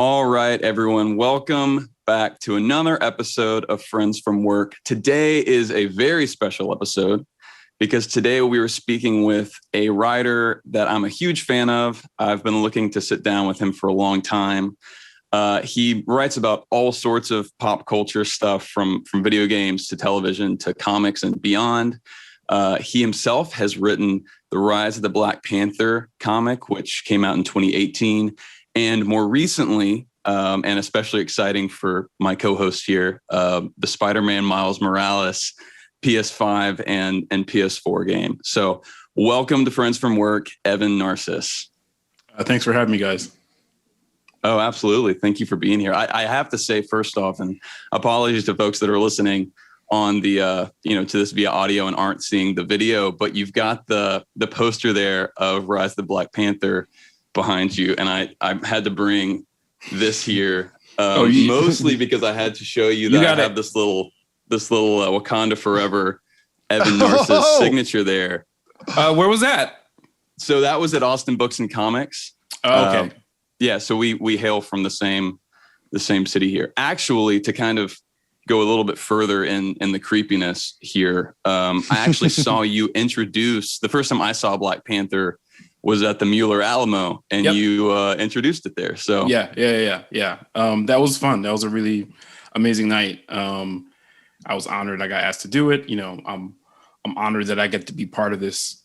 All right, everyone. Welcome back to another episode of Friends from Work. Today is a very special episode because today we were speaking with a writer that I'm a huge fan of. I've been looking to sit down with him for a long time. He writes about all sorts of pop culture stuff from video games to television to comics and beyond. He himself has written The Rise of the Black Panther comic, which came out in 2018. And more recently, and especially exciting for my co-host here, the Spider-Man Miles Morales PS5 and PS4 game. So welcome to Friends from Work, Evan Narcisse. Thanks for having me, guys. Oh, absolutely. Thank you for being here. I have to say, first off, and apologies to folks that are listening on the, to this via audio and aren't seeing the video, but you've got the poster there of Rise of the Black Panther behind you, and I had to bring this here mostly because I had to show you that I have this little Wakanda Forever Evan Narcisse signature there. Where was that? So that was at Austin Books and Comics. Okay. Yeah, so we hail from the same city here. Actually, to kind of go a little bit further in the creepiness here, I actually saw you introduce the first time I saw Black Panther was at the Mueller Alamo, and you introduced it there. So yeah. That was fun. That was a really amazing night. I was honored I got asked to do it. I'm honored that I get to be part of this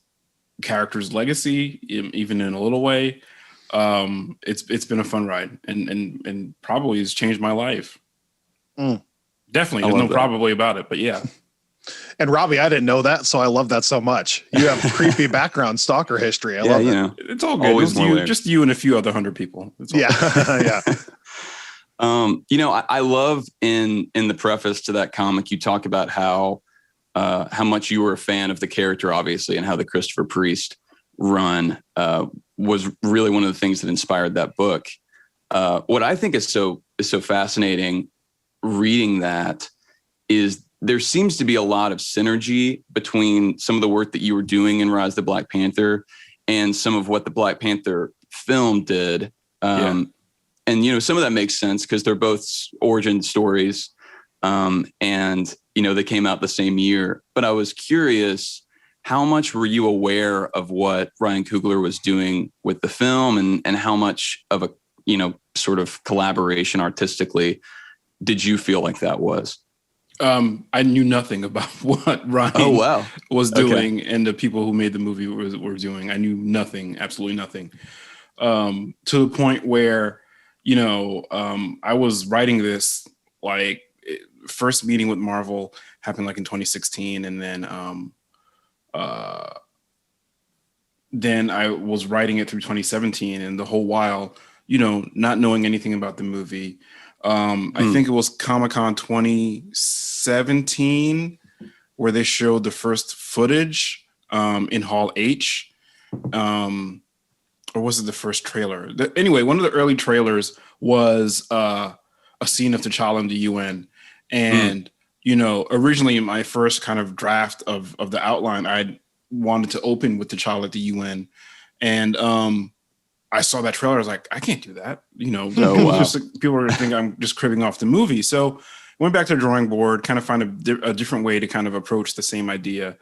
character's legacy, even in a little way. It's been a fun ride, and probably has changed my life. Definitely, there's no probably about it, but yeah. And Robbie, I didn't know that, so I love that so much. You have creepy background stalker history. I love it. It's all good. Just you and a few other 100 people. Yeah. I love in the preface to that comic, you talk about how much you were a fan of the character, obviously, and how the Christopher Priest run was really one of the things that inspired that book. What I think is so fascinating reading that is there seems to be a lot of synergy between some of the work that you were doing in Rise of the Black Panther and some of what the Black Panther film did. And, some of that makes sense because they're both origin stories. And, they came out the same year. But I was curious, how much were you aware of what Ryan Coogler was doing with the film and how much of a, sort of collaboration artistically did you feel like that was? I knew nothing about what Ryan was doing and the people who made the movie were doing. I knew nothing, absolutely nothing. To the point where, I was writing this, like, first meeting with Marvel happened like in 2016. And then I was writing it through 2017, and the whole while, not knowing anything about the movie. I think it was Comic-Con 2017 where they showed the first footage in Hall H. Or was it the first trailer? Anyway, one of the early trailers was a scene of T'Challa in the UN. And, originally my first kind of draft of the outline, I wanted to open with T'Challa at the UN. And I saw that trailer. I was like, I can't do that. People are going to think I'm just cribbing off the movie. So went back to the drawing board, kind of find a different way to kind of approach the same idea,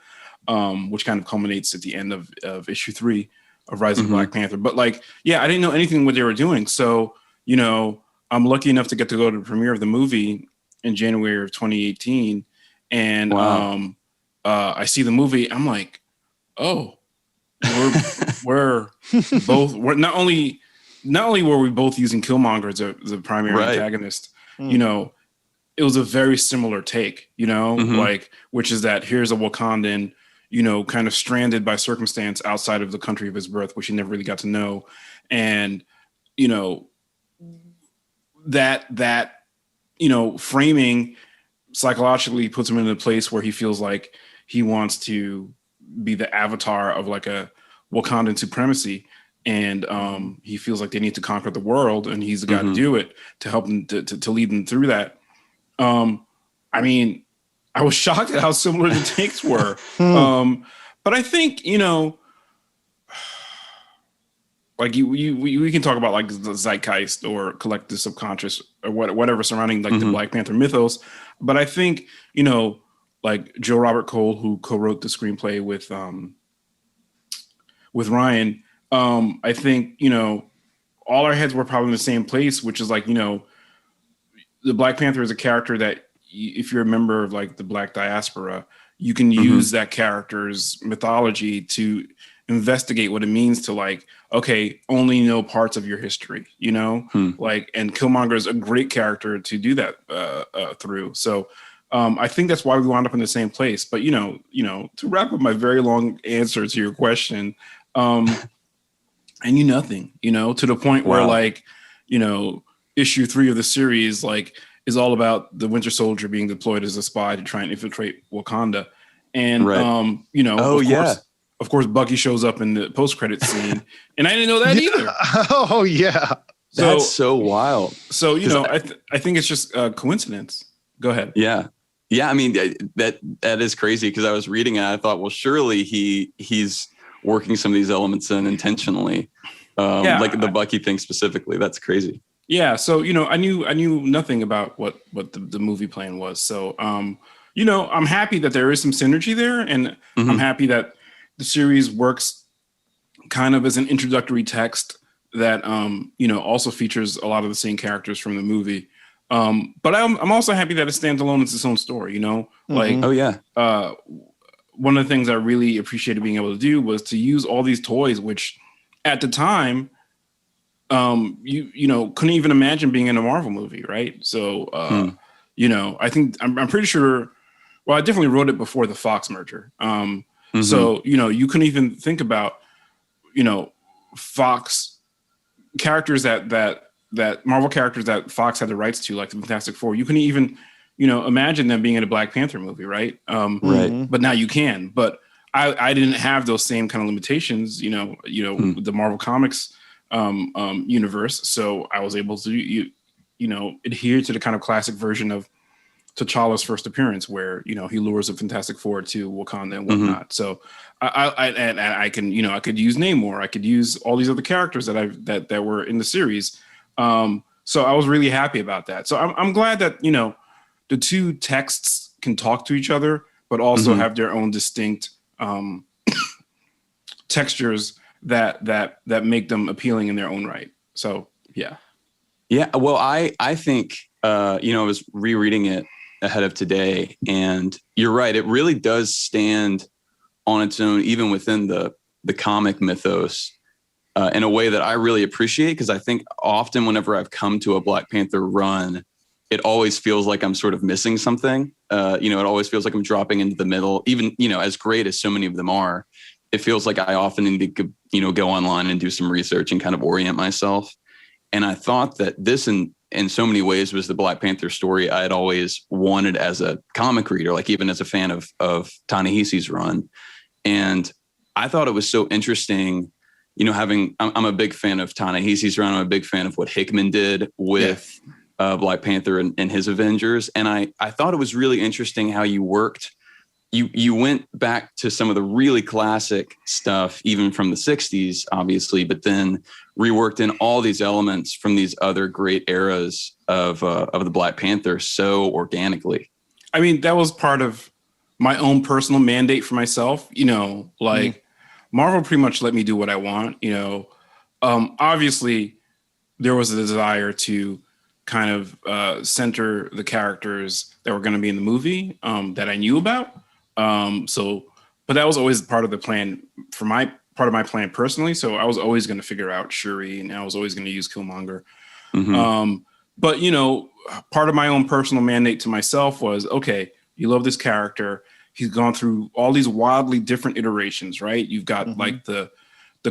which kind of culminates at the end of issue 3 of Rise of Black Panther. But I didn't know anything what they were doing. So, I'm lucky enough to get to go to the premiere of the movie in January of 2018. And I see the movie. I'm like, oh, we're not only were we both using Killmonger as the primary antagonist, it was a very similar take, which is that here's a Wakandan, kind of stranded by circumstance outside of the country of his birth, which he never really got to know. And, that framing psychologically puts him in a place where he feels like he wants to be the avatar of like a Wakandan supremacy. And he feels like they need to conquer the world, and he's the guy to do it, to help them, to lead them through that. I was shocked at how similar the takes were. But I think, like we can talk about like the zeitgeist or collective subconscious or whatever surrounding like the Black Panther mythos. But I think, like Joe Robert Cole, who co-wrote the screenplay with Ryan, I think, all our heads were probably in the same place, which is like, the Black Panther is a character that if you're a member of like the Black diaspora, you can use that character's mythology to investigate what it means to like, okay, only know parts of your history, like, and Killmonger is a great character to do that through. So I think that's why we wound up in the same place. But, to wrap up my very long answer to your question, I knew nothing, to the point where like, issue 3 of the series, like, is all about the Winter Soldier being deployed as a spy to try and infiltrate Wakanda. And, of course, Bucky shows up in the post-credit scene, and I didn't know that either. Oh, yeah. That's so wild. So, I think it's just a coincidence. Go ahead. Yeah. Yeah. I mean, that is crazy because I was reading it. I thought, well, surely he's working some of these elements in intentionally. Like the Bucky thing specifically. That's crazy. Yeah. So, I knew nothing about what the movie plan was. So, I'm happy that there is some synergy there, and I'm happy that the series works kind of as an introductory text that, also features a lot of the same characters from the movie. But I'm also happy that it stands alone as its own story, like, one of the things I really appreciated being able to do was to use all these toys, which at the time, you couldn't even imagine being in a Marvel movie. Right. So, I think I'm pretty sure, well, I definitely wrote it before the Fox merger. So, you couldn't even think about, Fox characters that Marvel characters that Fox had the rights to, like the Fantastic Four. You couldn't even, imagine them being in a Black Panther movie. Right. Right. But now you can. But I didn't have those same kind of limitations, with the Marvel Comics universe. So I was able to, adhere to the kind of classic version of T'Challa's first appearance, where he lures the Fantastic Four to Wakanda and whatnot. So I can I could use Namor, I could use all these other characters that were in the series. So I was really happy about that. So I'm glad that the two texts can talk to each other, but also have their own distinct textures that make them appealing in their own right. So yeah. Well, I think I was rereading it ahead of today, and you're right. It really does stand on its own, even within the comic mythos, in a way that I really appreciate. Because I think often whenever I've come to a Black Panther run, it always feels like I'm sort of missing something. It always feels like I'm dropping into the middle. Even as great as so many of them are, it feels like I often need to go online and do some research and kind of orient myself. And I thought that this in so many ways was the Black Panther story I had always wanted as a comic reader, like even as a fan of Ta-Nehisi's run. And I thought it was so interesting, I'm a big fan of Ta-Nehisi's run. I'm a big fan of what Hickman did with Black Panther and his Avengers. And I thought it was really interesting how you worked. You went back to some of the really classic stuff, even from the 60s, obviously, but then reworked in all these elements from these other great eras of the Black Panther so organically. I mean, that was part of my own personal mandate for myself. Marvel pretty much let me do what I want. Obviously, there was a desire to kind of center the characters that were going to be in the movie that I knew about. But that was always part of the plan for part of my plan personally. So I was always going to figure out Shuri, and I was always going to use Killmonger. But part of my own personal mandate to myself was, okay, you love this character. He's gone through all these wildly different iterations, right? You've got like the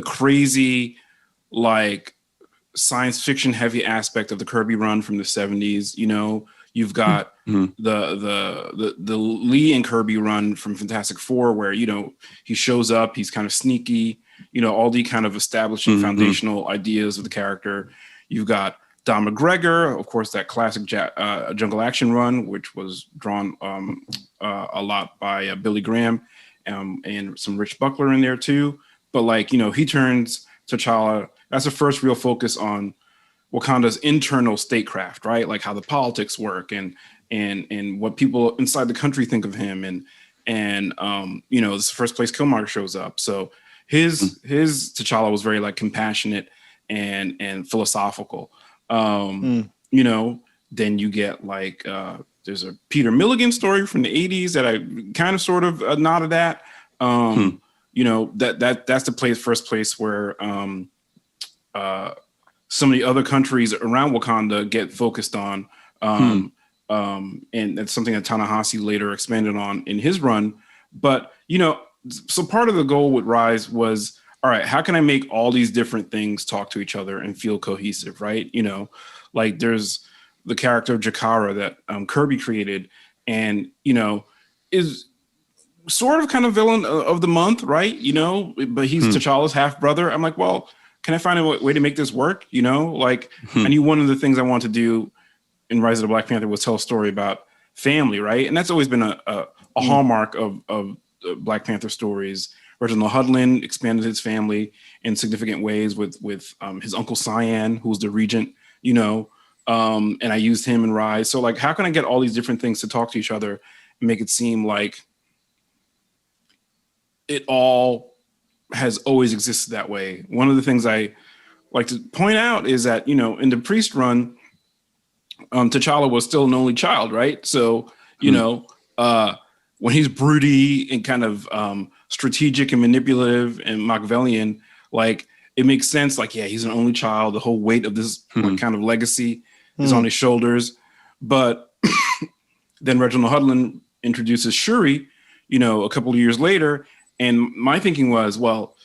crazy, like science fiction heavy aspect of the Kirby run from the 70s. You've got the Lee and Kirby run from Fantastic Four, where he shows up, he's kind of sneaky, all the kind of establishing foundational ideas of the character. You've got Don McGregor, of course, that classic Jungle Action run, which was drawn a lot by Billy Graham, and some Rich Buckler in there too. But he turns T'Challa that's the first real focus on Wakanda's internal statecraft, right? Like how the politics work and what people inside the country think of him, and you know, it's the first place Killmonger shows up. So his T'Challa was very like compassionate and philosophical. You know, then you get like there's a Peter Milligan story from the 80s that I kind of sort of nodded at. You know, that's the first place where some of the other countries around Wakanda get focused on. And that's something that Ta-Nehisi later expanded on in his run. But, you know, so part of the goal with Rise was, all right, how can I make all these different things talk to each other and feel cohesive, right? You know, like there's the character of Jakara that Kirby created, and, you know, is sort of kind of villain of the month, right? You know, but he's T'Challa's half brother. I'm like, well, can I find a way to make this work? You know, like I knew one of the things I wanted to do in Rise of the Black Panther was tell a story about family, right? And that's always been a hallmark of Black Panther stories. Reginald Hudlin expanded his family in significant ways with his uncle Cyan, who was the regent, you know, and I used him in Rise. So like, how can I get all these different things to talk to each other and make it seem like it all has always existed that way? One of the things I like to point out is that, you know, in the Priest run, T'Challa was still an only child, right? So, you know, when he's broody and kind of strategic and manipulative and Machiavellian, like it makes sense. Like, yeah, he's an only child. The whole weight of this like, kind of legacy is on his shoulders. But then Reginald Hudlin introduces Shuri, you know, a couple of years later. And my thinking was, well,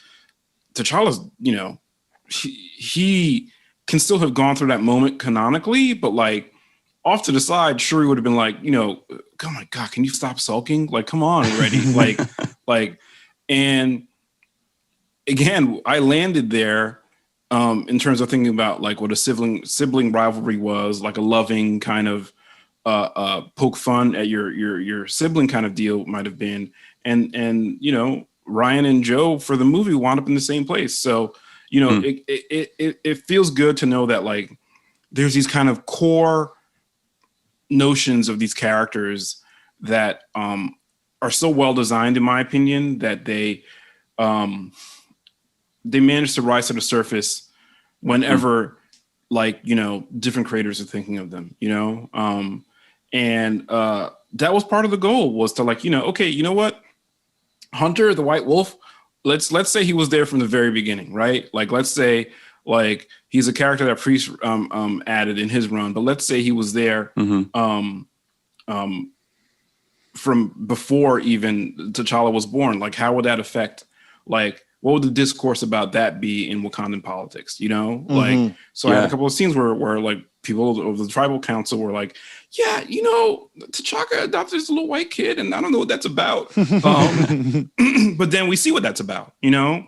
T'Challa's, you know, he can still have gone through that moment canonically, but like off to the side, Shuri would have been like, you know, oh my God, can you stop sulking? Like, come on already. And again, I landed there in terms of thinking about like what a sibling rivalry was, like a loving kind of poke fun at your sibling kind of deal might have been. And you know, Ryan and Joe for the movie wound up in the same place. So, you know, it feels good to know that like there's these kind of core notions of these characters that are so well designed, in my opinion, that they manage to rise to the surface whenever like, you know, different creators are thinking of them, you know? And that was part of the goal, was to like, you know, okay, you know what? Hunter, the White Wolf, let's say he was there from the very beginning, right? Like, let's say like he's a character that Priest added in his run, but let's say he was there from before even T'Challa was born. Like, how would that affect, like, what would the discourse about that be in Wakandan politics, you know? Like, so I had a couple of scenes where like people of the tribal council were like, yeah, you know, T'Chaka adopted this little white kid and I don't know what that's about. But then we see what that's about, you know?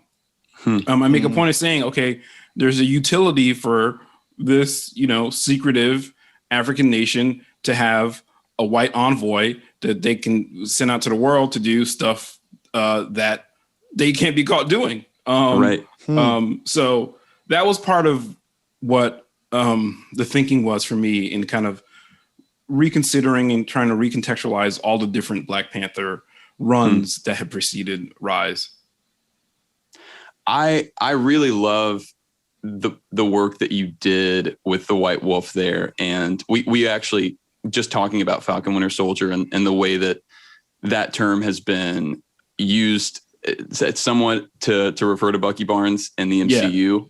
I make a point of saying, okay, there's a utility for this, you know, secretive African nation to have a white envoy that they can send out to the world to do stuff that they can't be caught doing. So that was part of what the thinking was for me in kind of reconsidering and trying to recontextualize all the different Black Panther runs that had preceded Rise. I really love the work that you did with the White Wolf there. And we actually just talking about Falcon Winter Soldier and the way that term has been used. It's somewhat to refer to Bucky Barnes in the MCU.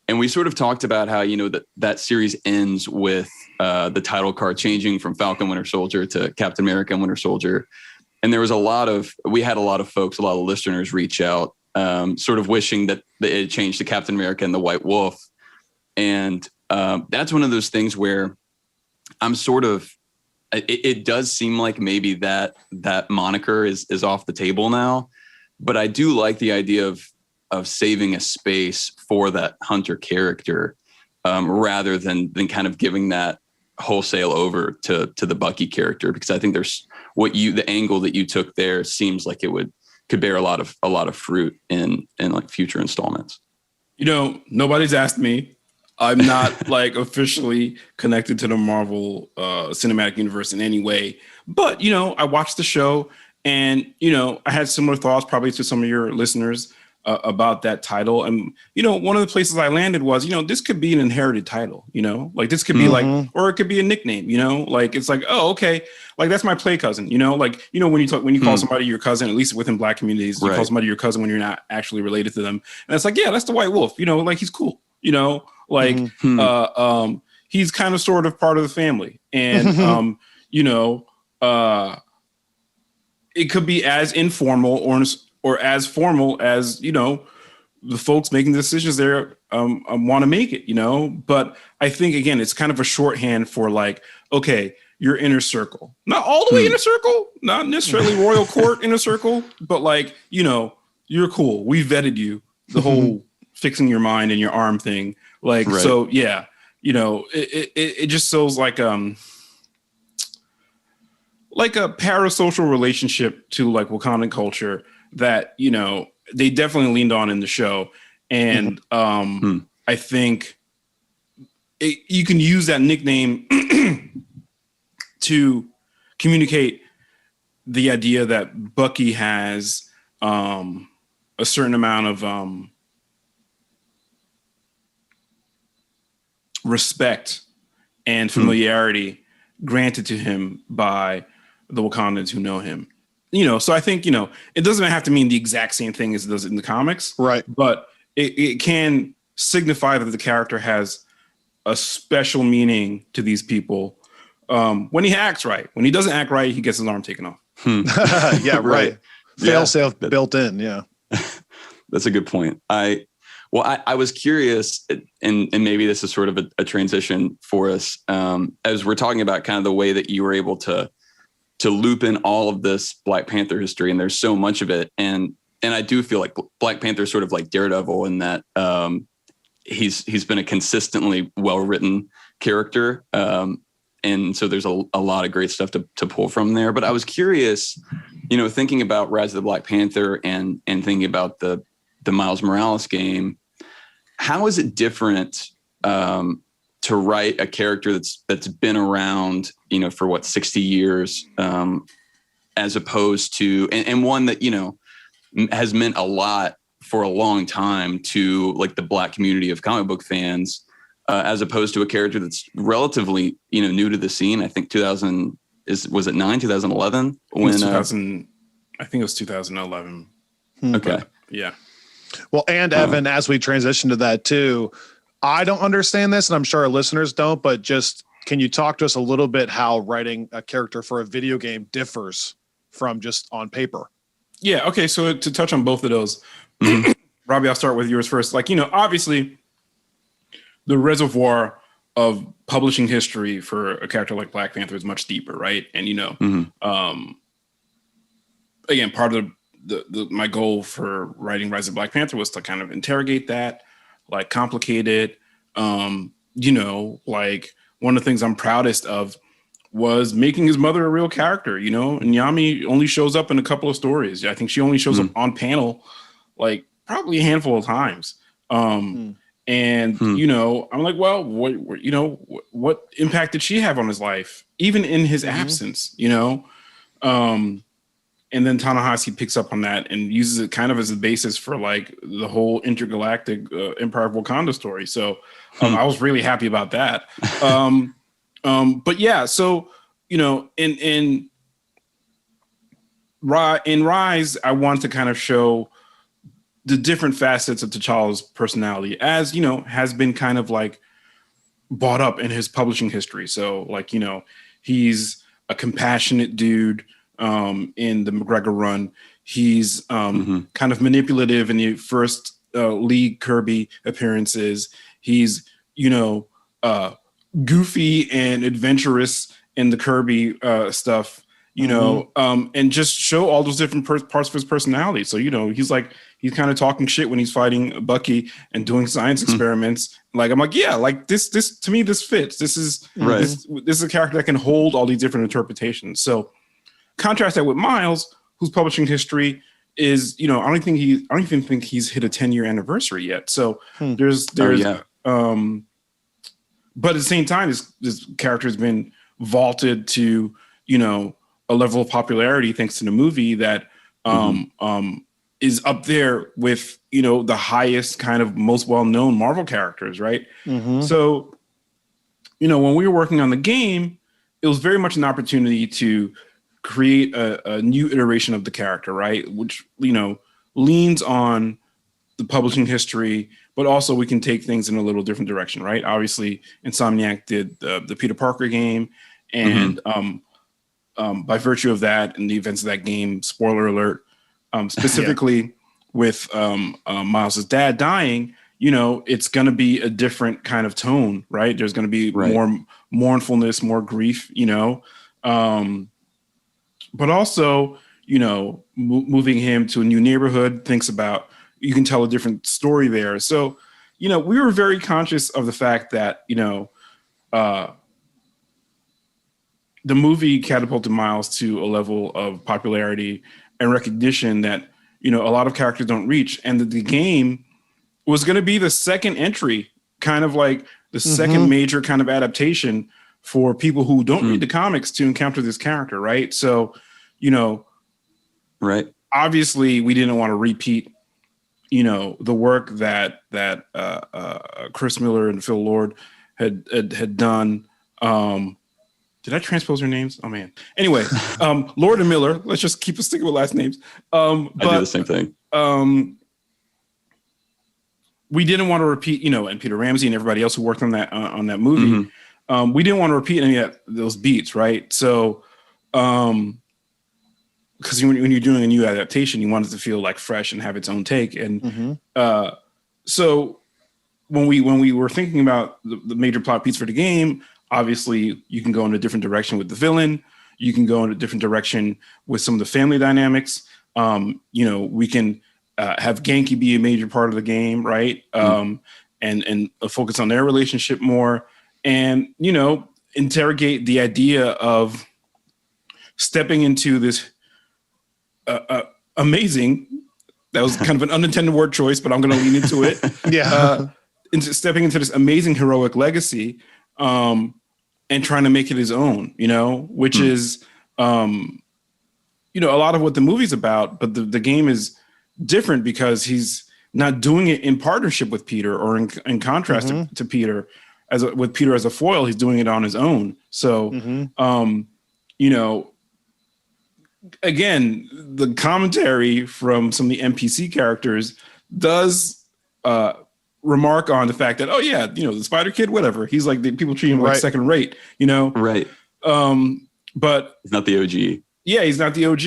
And we sort of talked about how, you know, that series ends with the title card changing from Falcon Winter Soldier to Captain America and Winter Soldier. And there was we had a lot of folks, a lot of listeners reach out, sort of wishing that it changed to Captain America and the White Wolf. And that's one of those things where I'm sort of, it does seem like maybe that moniker is off the table now, but I do like the idea of saving a space for that Hunter character, rather than kind of giving that wholesale over to the Bucky character, because I think there's the angle that you took there seems like it could bear a lot of fruit in like future installments. Nobody's asked me. I'm not like officially connected to the Marvel Cinematic Universe in any way. But, I watched the show and, I had similar thoughts probably to some of your listeners about that title. And, one of the places I landed was, this could be an inherited title, like this could be like, or it could be a nickname, like it's like, oh, okay. Like that's my play cousin, when you call somebody your cousin, at least within Black communities, you call somebody your cousin when you're not actually related to them. And it's like, yeah, that's the White Wolf, like he's cool, he's kind of sort of part of the family. And, it could be as informal or as formal as, the folks making the decisions there want to make it, but I think, again, it's kind of a shorthand for like, okay, your inner circle, not all the way inner circle, not necessarily royal court inner circle, but like, you're cool. We vetted you, the whole fixing your mind and your arm thing. Like, so yeah, it just feels like a parasocial relationship to like Wakandan culture that, they definitely leaned on in the show. And I think you can use that nickname to communicate the idea that Bucky has a certain amount of respect and familiarity granted to him by the Wakandans who know him. So I think, it doesn't have to mean the exact same thing as it does in the comics. Right. But it can signify that the character has a special meaning to these people when he acts right. When he doesn't act right, he gets his arm taken off. Yeah, right. Fail-safe built in. Yeah. That's a good point. I was curious, and maybe this is sort of a transition for us, as we're talking about kind of the way that you were able to loop in all of this Black Panther history, and there's so much of it. And I do feel like Black Panther is sort of like Daredevil in that he's been a consistently well-written character. And so there's a lot of great stuff to pull from there. But I was curious, thinking about Rise of the Black Panther and thinking about the Miles Morales game, how is it different to write a character that's been around, for 60 years, as opposed to, and one that, has meant a lot for a long time to like the Black community of comic book fans, as opposed to a character that's relatively, new to the scene. I think was it 2011? When 2000, I think it was 2011. Okay. But, yeah. Well, and Evan, as we transition to that too, I don't understand this, and I'm sure our listeners don't, but just can you talk to us a little bit how writing a character for a video game differs from just on paper? Yeah. Okay. So to touch on both of those, Robbie, I'll start with yours first. Like, obviously the reservoir of publishing history for a character like Black Panther is much deeper. Right. And, again, part of my goal for writing Rise of Black Panther was to kind of interrogate that, like complicate it. Like one of the things I'm proudest of was making his mother a real character, and Nyami only shows up in a couple of stories. I think she only shows up on panel, like probably a handful of times. And, I'm like, well, what impact did she have on his life, even in his absence, and then Ta-Nehisi picks up on that and uses it kind of as a basis for like the whole intergalactic Empire of Wakanda story. So I was really happy about that. But yeah, so, in Rise, I want to kind of show the different facets of T'Challa's personality as, has been kind of like bought up in his publishing history. So like, he's a compassionate dude. In the McGregor run, he's kind of manipulative in the first League Kirby appearances. He's, goofy and adventurous in the Kirby stuff, and just show all those different parts of his personality. So, he's kind of talking shit when he's fighting Bucky and doing science experiments. Like, I'm like, yeah, like this to me, this fits. This is this is a character that can hold all these different interpretations. So contrast that with Miles, whose publishing history, is, I don't even think he's hit a 10-year anniversary yet. So there's but at the same time, this character has been vaulted to, a level of popularity thanks to the movie that is up there with, the highest kind of most well-known Marvel characters, right? So, when we were working on the game, it was very much an opportunity to create a new iteration of the character, right? Which, leans on the publishing history, but also we can take things in a little different direction, right? Obviously, Insomniac did the Peter Parker game, and by virtue of that and the events of that game, spoiler alert, specifically with Miles's dad dying, it's going to be a different kind of tone, right? There's going to be more mournfulness, more grief, but also, moving him to a new neighborhood, you can tell a different story there. So, we were very conscious of the fact that, the movie catapulted Miles to a level of popularity and recognition that, a lot of characters don't reach. And that the game was going to be the second entry, kind of like the second major kind of adaptation for people who don't read the comics to encounter this character, right? So, obviously we didn't want to repeat, the work that Chris Miller and Phil Lord had done. Did I transpose their names? Oh man. Anyway, Lord and Miller. Let's just keep a stick with last names. I do the same thing. We didn't want to repeat, and Peter Ramsey and everybody else who worked on that movie. We didn't want to repeat any of those beats, right? So, because when you're doing a new adaptation, you want it to feel like fresh and have its own take. And so when we were thinking about the major plot beats for the game, obviously you can go in a different direction with the villain. You can go in a different direction with some of the family dynamics. We can have Genki be a major part of the game, right? And focus on their relationship more, and interrogate the idea of stepping into this amazing. That was kind of an unintended word choice, but I'm going to lean into it. Into stepping into this amazing heroic legacy, and trying to make it his own. Which is, a lot of what the movie's about. But the game is different because he's not doing it in partnership with Peter or in contrast to Peter. With Peter as a foil, he's doing it on his own. So, again, the commentary from some of the NPC characters does remark on the fact that, the Spider Kid, whatever, he's like, the people treat him like second rate, Right. But he's not the OG. Yeah, he's not the OG.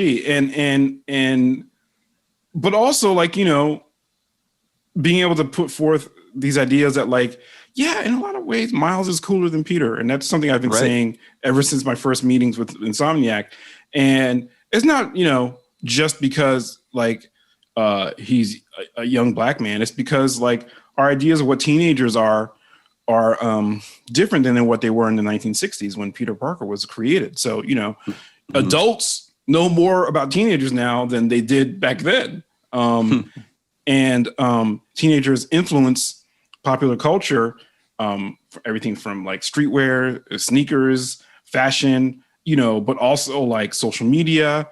But also being able to put forth these ideas that in a lot of ways, Miles is cooler than Peter. And that's something I've been saying ever since my first meetings with Insomniac. And it's not, just because he's a young black man. It's because our ideas of what teenagers are different than what they were in the 1960s when Peter Parker was created. So, adults know more about teenagers now than they did back then. And teenagers influence popular culture, for everything from streetwear, sneakers, fashion, but also social media.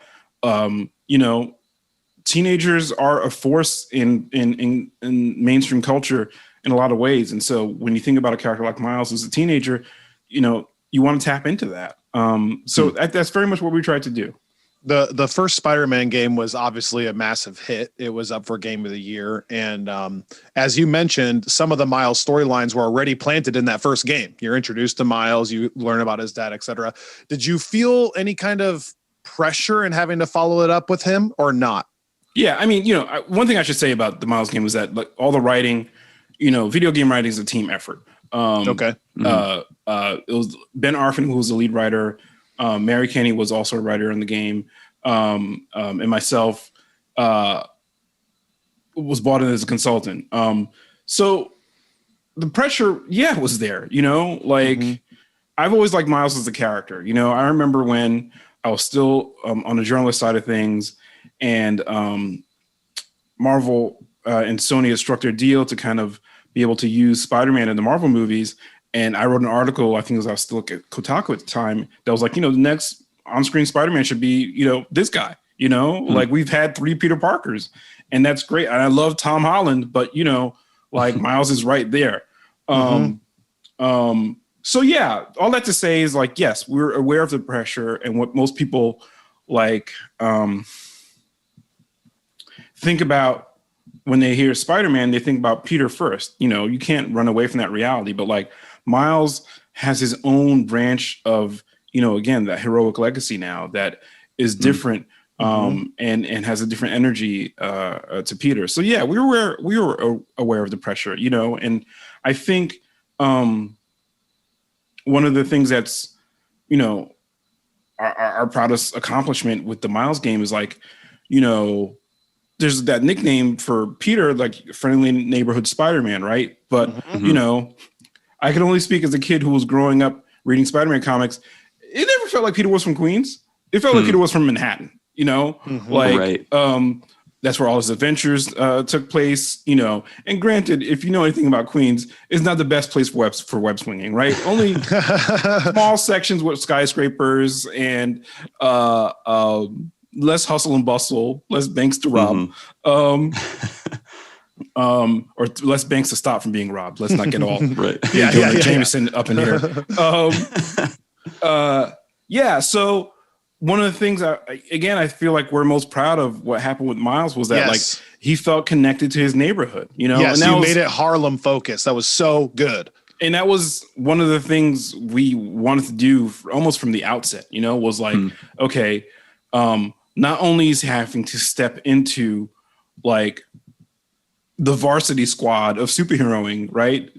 Teenagers are a force in mainstream culture in a lot of ways. And so when you think about a character like Miles as a teenager, you want to tap into that. So that's very much what we tried to do. The first Spider-Man game was obviously a massive hit. It was up for Game of the Year. And as you mentioned, some of the Miles storylines were already planted in that first game. You're introduced to Miles, you learn about his dad, etc. Did you feel any kind of pressure in having to follow it up with him or not? Yeah, I mean, one thing I should say about the Miles game was that all the writing, video game writing is a team effort. Okay. It was Ben Arfin who was the lead writer. Mary Kenny was also a writer in the game. And myself was brought in as a consultant. So the pressure, was there, I've always liked Miles as a character. I remember when I was still on the journalist side of things, and Marvel and Sony had struck their deal to kind of be able to use Spider-Man in the Marvel movies. And I wrote an article, I think it was, I was still at Kotaku at the time, that was like, the next on-screen Spider-Man should be, this guy, like we've had 3 Peter Parkers, and that's great. And I love Tom Holland, but like Miles is right there. So yeah, all that to say is like, yes, we're aware of the pressure, and what most people like think about when they hear Spider-Man, they think about Peter first. You can't run away from that reality, but like Miles has his own branch of, again, that heroic legacy now that is different and has a different energy to Peter. So yeah, we were aware of the pressure, and I think one of the things that's, our proudest accomplishment with the Miles game is like, there's that nickname for Peter, like friendly neighborhood Spider-Man, right? But, I can only speak as a kid who was growing up reading Spider-Man comics. It never felt like Peter was from Queens. It felt like Peter was from Manhattan, like, that's where all his adventures took place, and granted, if you know anything about Queens, it's not the best place for web swinging, right? Only small sections with skyscrapers and less hustle and bustle, less banks to rob, or less banks to stop from being robbed. Let's not get all Jameson up in here. So one of the things I feel like we're most proud of what happened with Miles was that like he felt connected to his neighborhood, Yes, and you made it Harlem focused. That was so good. And that was one of the things we wanted to do almost from the outset, was like, okay, not only is he having to step into like the varsity squad of superheroing, right?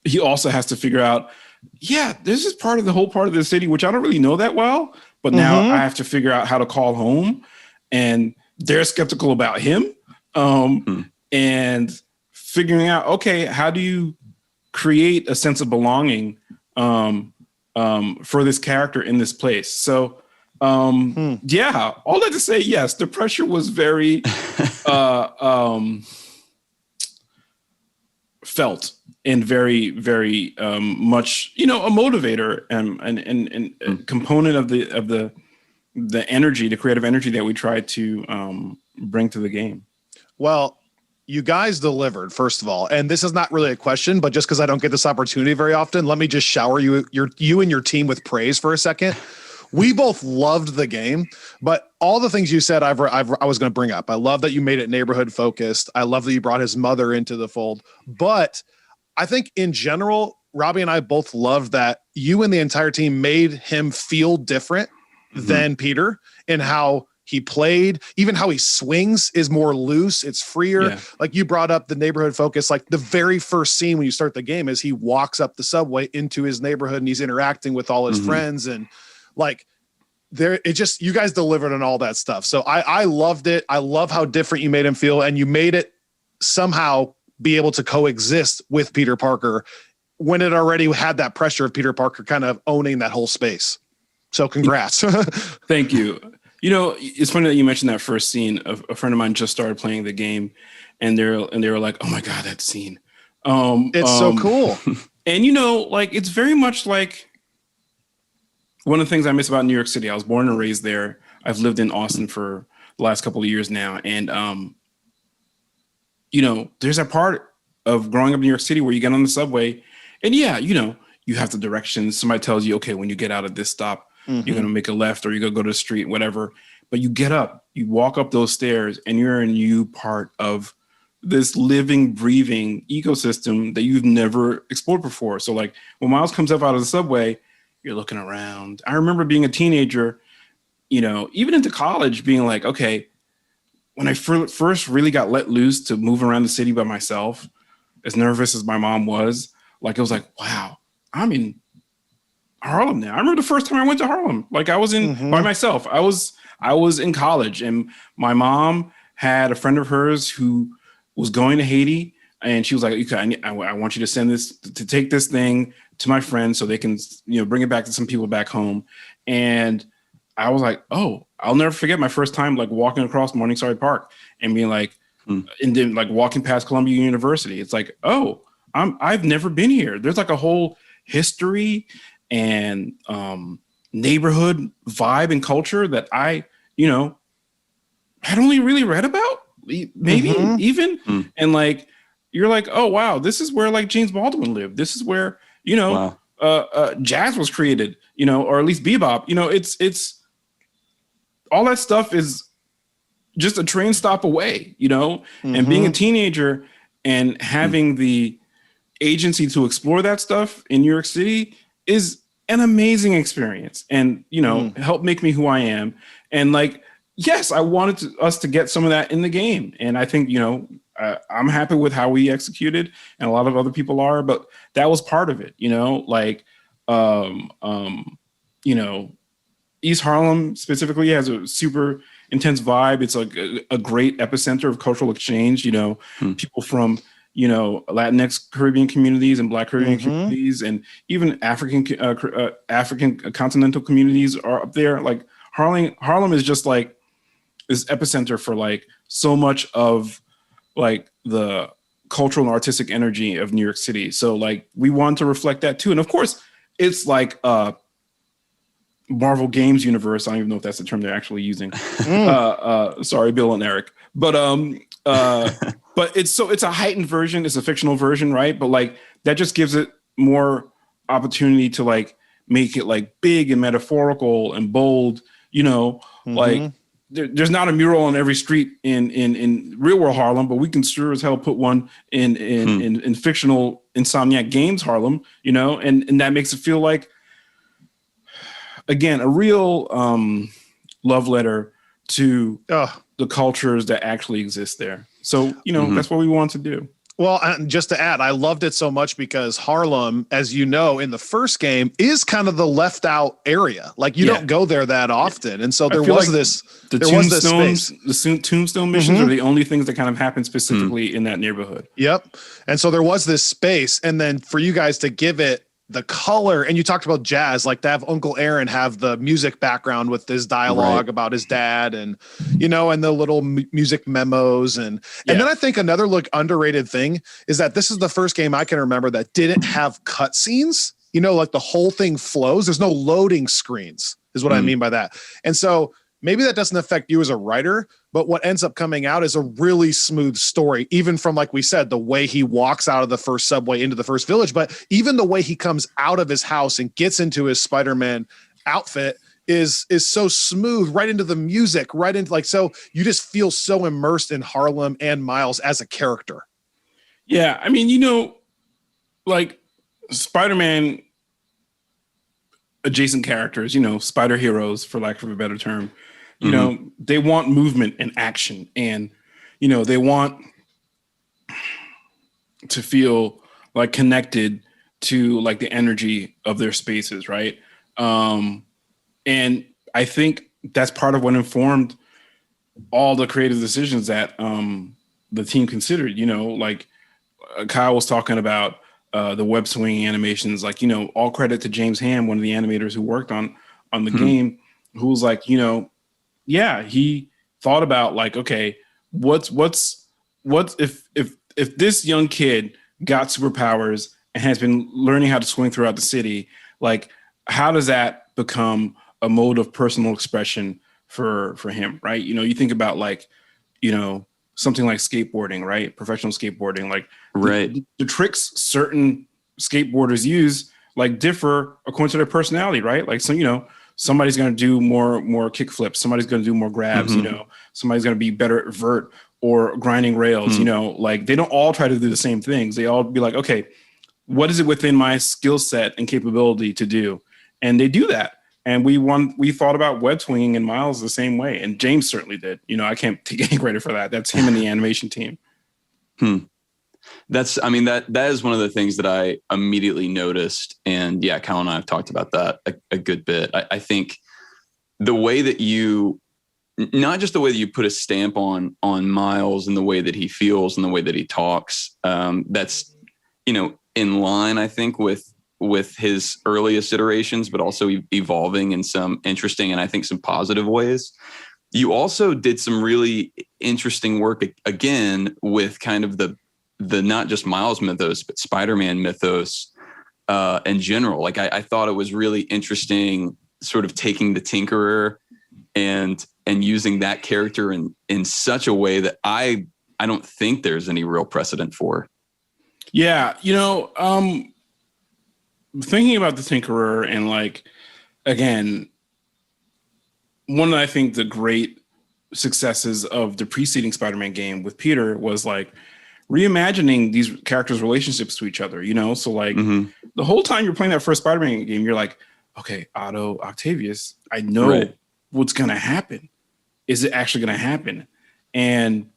He also has to figure out, this is part of the whole part of the city, which I don't really know that well, but now I have to figure out how to call home, and they're skeptical about him. And figuring out, okay, how do you create a sense of belonging for this character in this place? So all that to say, yes, the pressure was very felt and very, very much, a motivator and a component of the energy, the creative energy that we tried to bring to the game. Well, you guys delivered, first of all, and this is not really a question, but just because I don't get this opportunity very often, let me just shower you and your team with praise for a second. We both loved the game, but all the things you said, I was going to bring up. I love that you made it neighborhood focused. I love that you brought his mother into the fold. But I think in general, Robbie and I both loved that you and the entire team made him feel different than Peter in how he played, even how he swings is more loose. It's freer. Yeah. Like you brought up the neighborhood focus, like the very first scene when you start the game is he walks up the subway into his neighborhood and he's interacting with all his friends, and like you guys delivered on all that stuff. So I loved it. I love how different you made him feel, and you made it somehow be able to coexist with Peter Parker when it already had that pressure of Peter Parker kind of owning that whole space. So congrats. Thank you. It's funny that you mentioned that first scene. A friend of mine just started playing the game, and they were like, "Oh my God, that scene! It's so cool." And like it's very much like one of the things I miss about New York City. I was born and raised there. I've lived in Austin for the last couple of years now, and there's a part of growing up in New York City where you get on the subway, and you have the directions. Somebody tells you, okay, when you get out of this stop, you're going to make a left or you're going to go to the street, whatever. But you get up, you walk up those stairs, and you're a new part of this living, breathing ecosystem that you've never explored before. So like when Miles comes up out of the subway, you're looking around. I remember being a teenager, even into college, being like, okay, when I first really got let loose to move around the city by myself, as nervous as my mom was, like, it was like, wow, I'm in Harlem now. I remember the first time I went to Harlem, like I was in by myself. I was in college, and my mom had a friend of hers who was going to Haiti, and she was like, okay, I want you to take this thing to my friends so they can, bring it back to some people back home. And I was like, oh, I'll never forget my first time like walking across Morningside Park and being like, and then like walking past Columbia University. It's like, oh, I've never been here. There's like a whole history and neighborhood vibe and culture that I, had only really read about, maybe even. And like, you're like, oh wow, this is where like James Baldwin lived. This is where jazz was created, or at least bebop. It's all that stuff is just a train stop away, and being a teenager and having the agency to explore that stuff in New York City is an amazing experience, and helped make me who I am. And like, yes, I wanted us to get some of that in the game, and I think I'm happy with how we executed, and a lot of other people are, but that was part of it, East Harlem specifically has a super intense vibe. It's like a great epicenter of cultural exchange, people from, Latinx Caribbean communities and Black Caribbean communities, and even African continental communities are up there. Like Harlem is just like this epicenter for like so much of like the cultural and artistic energy of New York City. So like we want to reflect that too. And of course it's like Marvel Games universe. I don't even know if that's the term they're actually using. Sorry, Bill and Eric. But but it's a heightened version. It's a fictional version, right? But like that just gives it more opportunity to like make it like big and metaphorical and bold. Like there's not a mural on every street in real world Harlem, but we can sure as hell put one in fictional Insomniac Games Harlem. And that makes it feel like, again, a real love letter to the cultures that actually exist there. So, that's what we want to do. Well, and just to add, I loved it so much because Harlem, as you know, in the first game is kind of the left out area. Like you don't go there that often. And so there was like the tombstone missions are the only things that kind of happen specifically in that neighborhood. Yep. And so there was this space. And then for you guys to give it the color, and you talked about jazz, like to have Uncle Aaron have the music background with his dialogue about his dad, and and the little music memos, and then I think another underrated thing is that this is the first game I can remember that didn't have cutscenes. Like the whole thing flows. There's no loading screens, is what I mean by that. And so maybe that doesn't affect you as a writer, but what ends up coming out is a really smooth story, even from, like we said, the way he walks out of the first subway into the first village, but even the way he comes out of his house and gets into his Spider-Man outfit is so smooth, right into the music, right into so you just feel so immersed in Harlem and Miles as a character. Yeah. I mean, like Spider-Man adjacent characters, spider heroes, for lack of a better term, they want movement and action, and, they want to feel like connected to like the energy of their spaces. Right. And I think that's part of what informed all the creative decisions that the team considered. Like Kyle was talking about the web swinging animations, like, all credit to James Ham, one of the animators who worked on the game, who was like, he thought about like, okay, what's if this young kid got superpowers and has been learning how to swing throughout the city, like how does that become a mode of personal expression for him, right? You think about like, something like skateboarding, right? Professional skateboarding, like the tricks certain skateboarders use like differ according to their personality, right? Like, so, somebody's going to do more kick flips. Somebody's going to do more grabs, somebody's going to be better at vert or grinding rails, like they don't all try to do the same things. They all be like, okay, what is it within my skill set and capability to do? And they do that. And we thought about web swinging in Miles the same way. And James certainly did. I can't take any credit for that. That's him and the animation team. That is one of the things that I immediately noticed. And yeah, Kyle and I have talked about that a good bit. I think the way that not just the way that you put a stamp on Miles and the way that he feels and the way that he talks, that's, in line, I think, with with his earliest iterations, but also evolving in some interesting and I think some positive ways. You also did some really interesting work again with kind of the not just Miles mythos, but Spider-Man mythos in general. Like I thought it was really interesting, sort of taking the Tinkerer and using that character in such a way that I don't think there's any real precedent for. Yeah, thinking about the Tinkerer and like, again, one of I think the great successes of the preceding Spider-Man game with Peter was like reimagining these characters' relationships to each other, So like the whole time you're playing that first Spider-Man game, you're like, okay, Otto Octavius, I know what's going to happen. Is it actually going to happen? And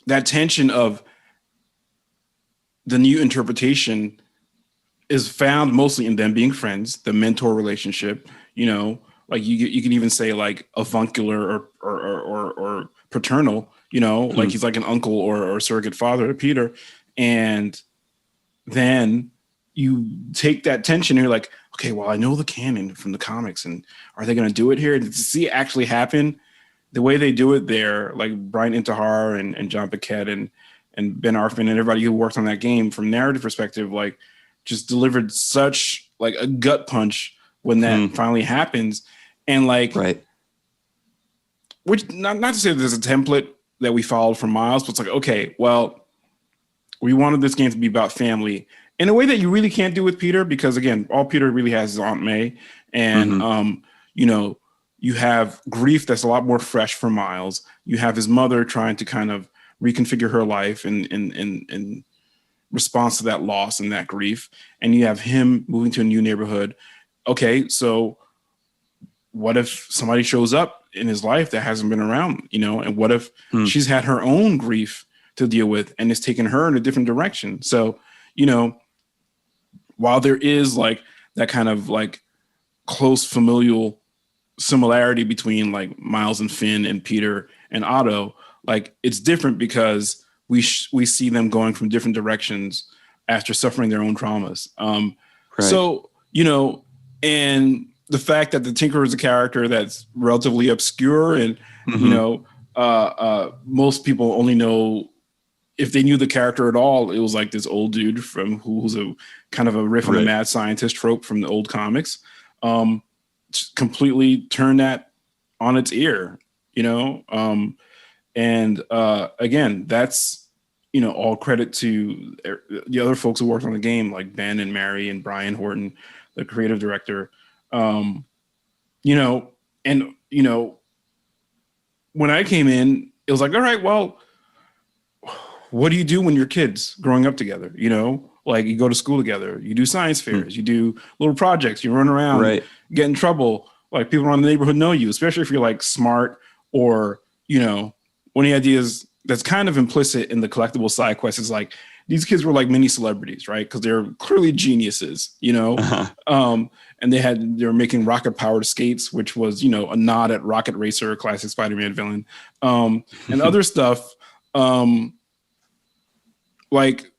that tension of the new interpretation is found mostly in them being friends, the mentor relationship, like you can even say like avuncular or paternal, like he's like an uncle or surrogate father to Peter. And then you take that tension and you're like, okay, well, I know the canon from the comics, and are they going to do it here? To see it actually happen, the way they do it there, like Brian Intihar and John Paquette and Ben Arfman and everybody who worked on that game from narrative perspective, like just delivered such like a gut punch when that finally happens. And like, which not to say there's a template that we followed from Miles, but it's like, okay, well, we wanted this game to be about family in a way that you really can't do with Peter, because again, all Peter really has is Aunt May. And, you have grief that's a lot more fresh for Miles. You have his mother trying to kind of reconfigure her life in response to that loss and that grief. And you have him moving to a new neighborhood. Okay, so what if somebody shows up in his life that hasn't been around, and what if she's had her own grief to deal with and it's taken her in a different direction? So, while there is like that kind of like close familial similarity between like Miles and Finn and Peter and Otto, like it's different because we see them going from different directions after suffering their own traumas. So, and the fact that the Tinkerer is a character that's relatively obscure and, most people only know, if they knew the character at all, it was like this old dude who's a kind of a riff on the mad scientist trope from the old comics. Completely turned that on its ear, and again, that's, all credit to the other folks who worked on the game, like Ben and Mary and Brian Horton, the creative director. And when I came in, it was like, all right, well, what do you do when you're kids growing up together? Like you go to school together, you do science fairs, you do little projects, you run around, get in trouble. Like people around the neighborhood know you, especially if you're like smart or, one of the ideas that's kind of implicit in the collectible side quest is like, these kids were like mini celebrities, right? Because they're clearly geniuses, and they were making rocket powered skates, which was, a nod at Rocket Racer, a classic Spider-Man villain, and other stuff. Like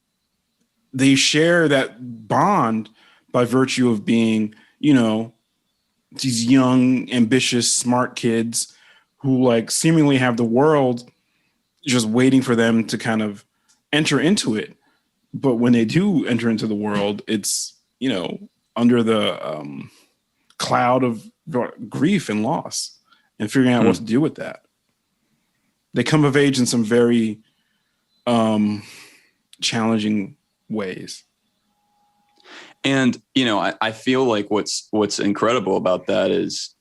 they share that bond by virtue of being, these young, ambitious, smart kids who like seemingly have the world just waiting for them to kind of enter into it. But when they do enter into the world, it's, under the cloud of grief and loss and figuring out what to do with that. They come of age in some very challenging ways. And, I feel like what's incredible about that is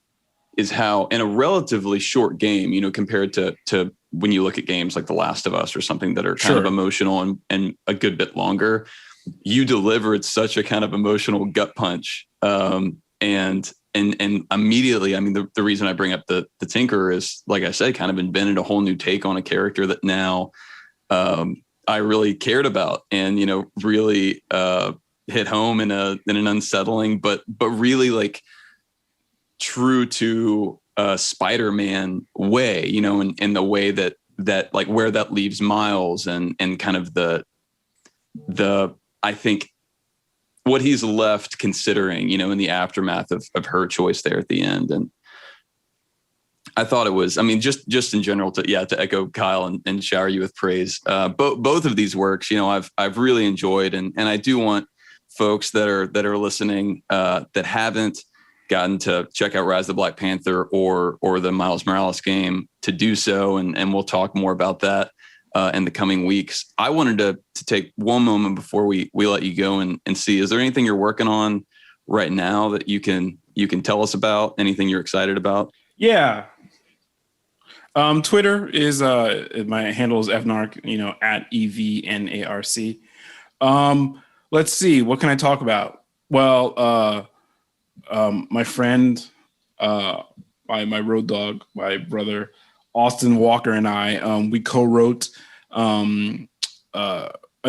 how in a relatively short game, compared to when you look at games like The Last of Us or something that are kind of emotional and a good bit longer, you delivered such a kind of emotional gut punch. And immediately, I mean, the reason I bring up the Tinkerer is, like I said, kind of invented a whole new take on a character that now I really cared about and, really hit home in an unsettling, but really like true to a Spider-Man way, in the way that like where that leaves Miles and kind of the I think what he's left considering, in the aftermath of her choice there at the end. And I thought it was, just in general to echo Kyle and shower you with praise. Both of these works, I've really enjoyed, and I do want folks that are listening that haven't gotten to check out Rise of the Black Panther or the Miles Morales game to do so. And we'll talk more about that in the coming weeks. I wanted to take one moment before we let you go and see, is there anything you're working on right now that you can tell us about? Anything you're excited about? Yeah. Twitter is my handle is fnarc, at EVNARC. Let's see, what can I talk about? Well, my friend, my road dog, my brother Austin Walker, and I, we co-wrote a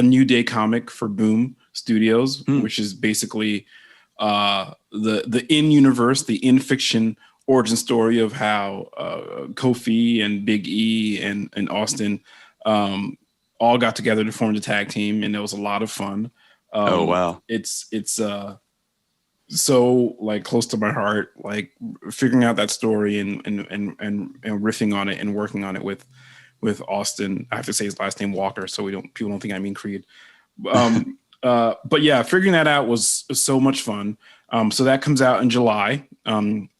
New Day comic for Boom Studios, which is basically the in-universe, the in-fiction origin story of how Kofi and Big E and Austin all got together to form the tag team, and it was a lot of fun. Oh wow! It's so like close to my heart, like figuring out that story and riffing on it and working on it with Austin. I have to say his last name Walker, so people don't think I mean Creed. But yeah, figuring that out was so much fun. So that comes out in July.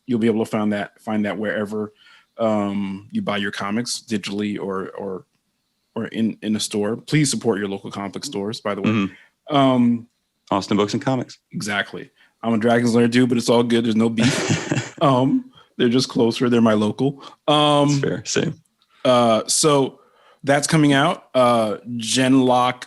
You'll be able to find that wherever you buy your comics, digitally or in a store. Please support your local comic book stores, by the way. Mm-hmm. Austin Books and Comics. Exactly. I'm a Dragon's Lair dude, but it's all good. There's no beef. They're just closer. They're my local. That's fair. Same. So that's coming out. Genlock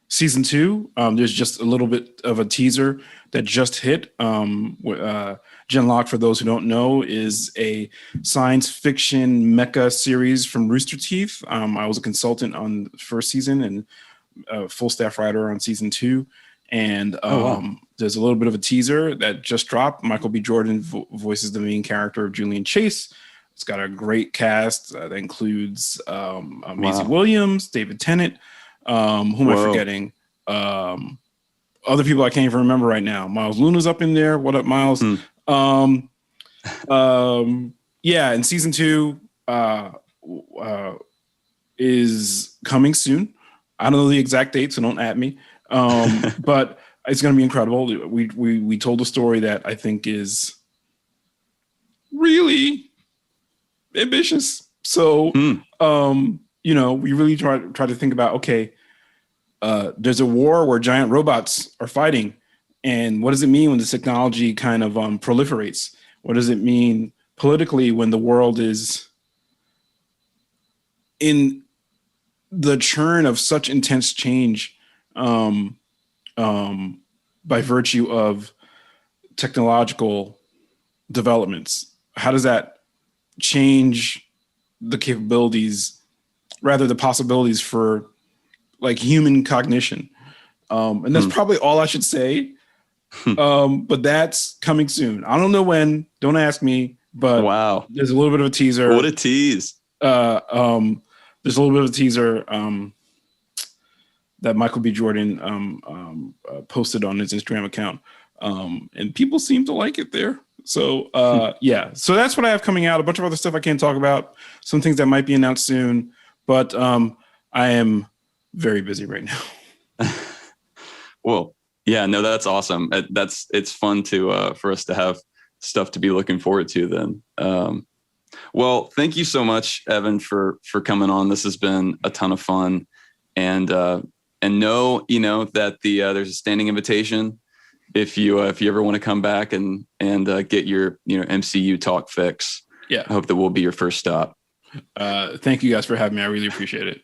season 2. There's just a little bit of a teaser that just hit. Genlock, for those who don't know, is a science fiction mecha series from Rooster Teeth. I was a consultant on the first season and a full staff writer on season 2. And there's a little bit of a teaser that just dropped. Michael B. Jordan voices the main character of Julian Chase. It's got a great cast that includes Maisie Williams, David Tennant. Who am I forgetting? Other people I can't even remember right now. Miles Luna's up in there. What up, Miles? Yeah, and season 2 is coming soon. I don't know the exact date, so don't at me. But it's going to be incredible. We told a story that I think is really ambitious. So, we really try to think about, okay, there's a war where giant robots are fighting. And what does it mean when this technology kind of proliferates? What does it mean politically when the world is in the churn of such intense change by virtue of technological developments? How does that change the capabilities, rather the possibilities for like human cognition? And that's probably all I should say. But that's coming soon. I don't know when, don't ask me, but wow, there's a little bit of a teaser. What a tease. There's a little bit of a teaser that Michael B. Jordan posted on his Instagram account. And people seem to like it there. So yeah, so that's what I have coming out. A bunch of other stuff I can't talk about. Some things that might be announced soon, but I am very busy right now. Well, yeah, no, that's awesome. It's fun to for us to have stuff to be looking forward to then. Well, thank you so much, Evan, for coming on. This has been a ton of fun, and know that there's a standing invitation if you ever want to come back and get your MCU talk fix. Yeah, I hope that will be your first stop. Thank you guys for having me. I really appreciate it.